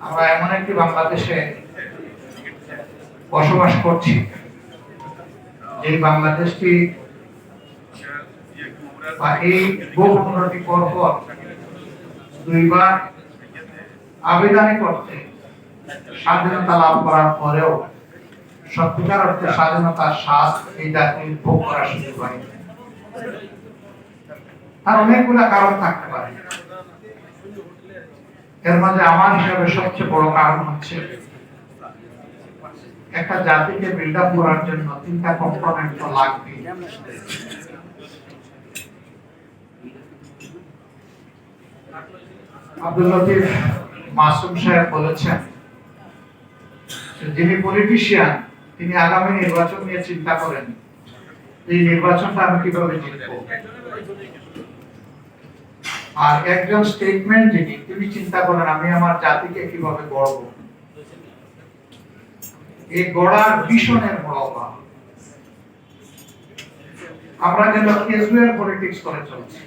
আমরা এমন একটি বাংলাদেশে বসবাস করছি, এই বাংলাদেশটি এই বহু-15টি পরপর দুইবার আবেদন করতে স্বাধীনতা লাভ করার পরেও সত্যিকার অর্থে স্বাধীনতার স্বাদ এই জাতির ভোগ করার সুযোগ হয়নি। তার অনেকগুলো কারণ থাকতে পারে। এর মাঝে আমার হিসাবে সবচেয়ে বড় কারণ হচ্ছে একটা জাতিকে বিল্ড আপ করার জন্য তিনটা কম্পোনেন্ট তো লাগবে। আব্দুল লতিফ মাসুম সাহেব বলেছেন, যিনি পলিটিশিয়ান তিনি আগামী নির্বাচন নিয়ে চিন্তা করেন, এই নির্বাচনটা আমি কিভাবে জিতবো। আর একজন স্টেটমেন্ট যিনি তিনি চিন্তা করেন আমি আমার জাতিকে কিভাবে গড়ব। এই গড়ার ভিশনের বড় অভাব। আমরা যেন ক্যাজুয়াল পলিটিক্স করে চলছি।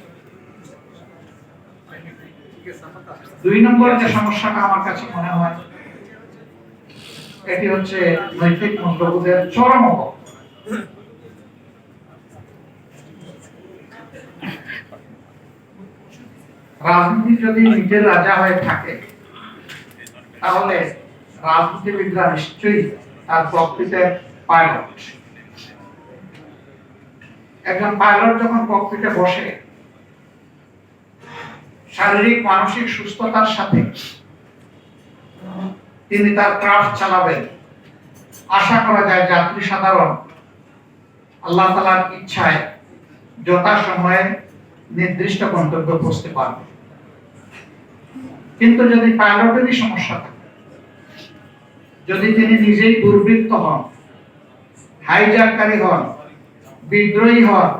2 নম্বর যে সমস্যাটা আমার কাছে মনে হয় এটি হচ্ছে নৈতিক মূল্যবোধের চরম অভাব। রাজনীতি যদি নিজের রাজা হয়ে থাকে তাহলে রাজনীতিবিদরা নিশ্চয়ই তার ককপিটের পাইলট। একজন পাইলট যখন ককপিটে বসে শারীরিক মানসিক সুস্থতার সাথে তিনি তার ক্রাফট চালাবেন, আশা করা যায় যাত্রী সাধারণ আল্লাহ তাআলার ইচ্ছায় যথাসময়ে নির্দিষ্ট গন্তব্যে পৌঁছতে পারবে। কিন্তু যদি পাইলটেরই সমস্যা থাকে, যদি তিনি নিজেই দুর্বৃত্ত হন, হাইজ্যাককারী হন, বিদ্রোহী হন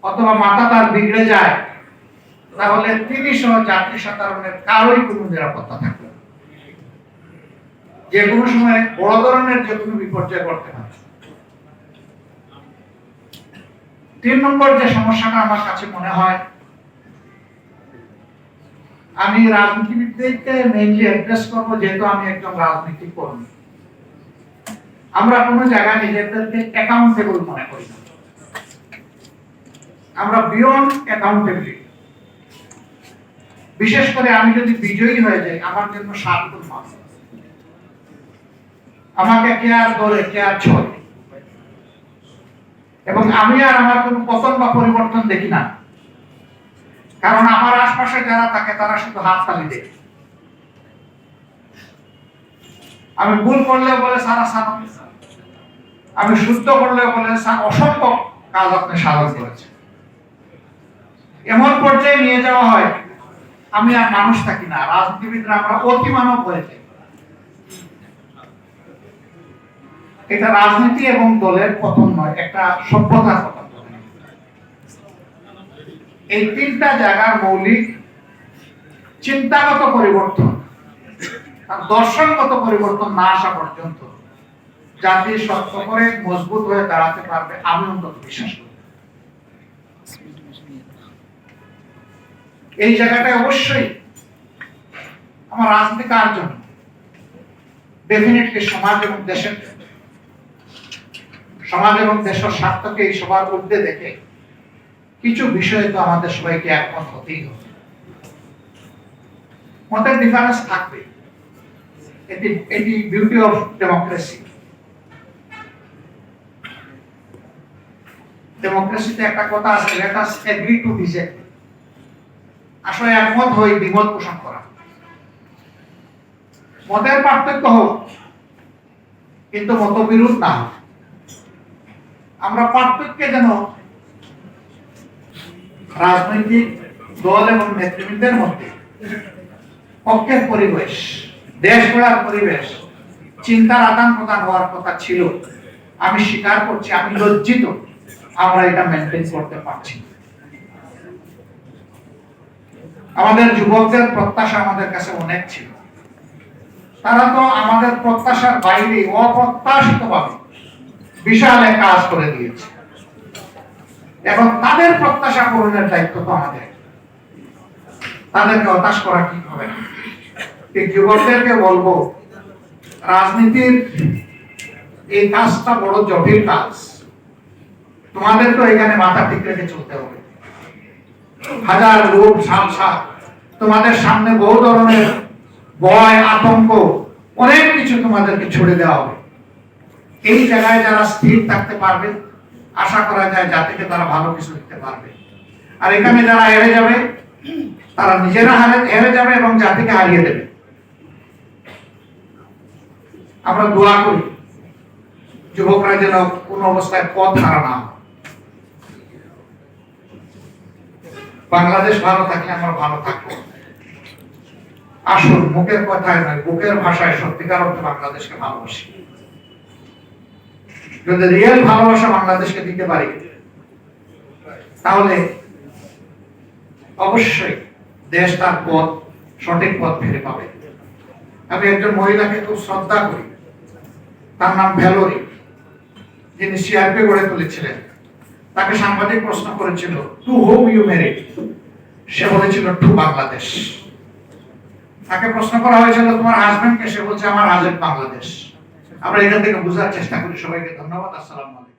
অথবা মাথা তার বিগড়ে যায়, তাহলে তিনি সহ যাত্রী সাধারণের কারোই কোনো নিরাপত্তা থাকবে না। যে কোনো সময় বড় ধরনের যে কোনো বিপর্যয় করতে পারে। 3 নম্বর যে সমস্যাটা আমার কাছে মনে হয়, আমি রাজনীতিবিদদেরকে মেইনলি অ্যাড্রেস করবো যেহেতু আমি একজন রাজনীতি কর্মী। আমরা কোনো জায়গায় নিজেদেরকে অ্যাকাউন্টেবল মনে করি না। আমরা বিয়ন্ড অ্যাকাউন্টেবিলিটি। বিশেষ করে আমি যদি বিজয়ী হয়ে যাই আমার জন্য 7 গুণ মাফ। আমাকে কে আর ধরে কে আর ছড়ে, এবং আমি আর আমার কোনো পতন বা পরিবর্তন দেখি না, কারণ আমার আশপাশে যারা থাকে তারা শুধু হাততালি দেয়। আমি ভুল করলেও বলে সারা সারা, আমি শুদ্ধ করলেও বলে অসম্ভব কাজ আপনি সাধন করেছেন। এমন পর্যায়ে নিয়ে যাওয়া হয় আমি আর মানুষ থাকি না। রাজনীতিবিদরা আমরা অতি মানব হয়েছে। এটা রাজনীতি এবং দলের পতন নয়, একটা সভ্যতার পতন। এই 3টা জায়গার মৌলিক চিন্তাগত পরিবর্তন আর দর্শনগত পরিবর্তন না আসা পর্যন্ত জাতি শক্ত করে মজবুত হয়ে দাঁড়াতে পারবে আমি অন্তত বিশ্বাস করি। এই জায়গাটায় অবশ্যই আমার রাজনীতি কার জন্য, ডেফিনেটলি সমাজ এবং দেশের স্বার্থকে এই সবার ঊর্ধ্বে দেখে কিছু বিষয়ে তো আমাদের সবাইকে একমত হতেই হবে। মতের ডিফারেন্স থাকবে, এটি বিউটি অফ ডেমোক্রেসি। ডেমোক্রেসিতে একটা কথা আছে, let us agree to disagree. আসলে একমত হই দ্বিমত পোষণ করা। মতের পার্থক্য হোক কিন্তু মতবিরোধ না হোক। আমরা পার্থক্যে যেন রাজনৈতিক দল এবং নেতৃবৃন্দের মধ্যে পক্ষের পরিবেশ, দেশ গড়ার পরিবেশ, চিন্তার আদান প্রদান হওয়ার কথা ছিল। আমি স্বীকার করছি, আমি লজ্জিত আমরা এটা মেনটেন করতে পারছি। আমাদের যুবকদের প্রত্যাশা আমাদের কাছে অনেক ছিল। তারা তো আমাদের প্রত্যাশার বাইরে অপ্রত্যাশিতভাবে বিশাল এক কাজ করে দিয়েছে। এখন তাদের প্রত্যাশা পূরণের দায়িত্ব তো আমাদের। তাদেরকে হতাশ করা ঠিক হবে না। এই যুবকদেরকে বলবো, রাজনীতির এই কাজটা বড় জটিল কাজ। তোমাদেরকে এখানে মাথা ঠিক রেখে চলতে হবে। হাজার লোক ঝালসা, তোমাদের সামনে বহু ধরনের ভয়, আতঙ্ক, অনেক কিছু তোমাদেরকে ছুড়ে দেওয়া হবে। এই জায়গায় যারা স্থির থাকতে পারবে, আশা করা যায় জাতিকে তারা ভালো কিছু দিতে পারবে। আর এখানে যারা হেরে যাবে, তারা নিজেরা হেরে যাবে এবং জাতিকে হারিয়ে দেবে। আমরা দোয়া করি যুবকরা যেন কোন অবস্থায় পথ হারা না হয়। বাংলাদেশ ভালো থাকলে আমরা ভালো থাকবো। আসুন মুখের কথায় নয়, বুকের ভাষায় সত্যিকার অর্থে বাংলাদেশকে ভালোবাসি। যদি রিয়েল ভালোবাসা বাংলাদেশকে দিতে পারি, তাহলে অবশ্যই দেশ তার পথ, সঠিক পথ ফিরে পাবে। আমি একজন মহিলাকে খুব শ্রদ্ধা করি, তার নাম ভ্যালোরি, যিনি সিআরপি গড়ে তুলেছিলেন। তাকে সাংবাদিক প্রশ্ন করেছিল, টু হোম ইউ ম্যারিড? সে বলেছিল, টু বাংলাদেশ। তাকে প্রশ্ন করা হয়েছিল, তোমার হাজবেন্ড কে? সে বলছে, আমার হাজবেন্ড বাংলাদেশ। আমরা এখান থেকে বোঝার চেষ্টা করি। সবাইকে ধন্যবাদ। আসসালামু আলাইকুম।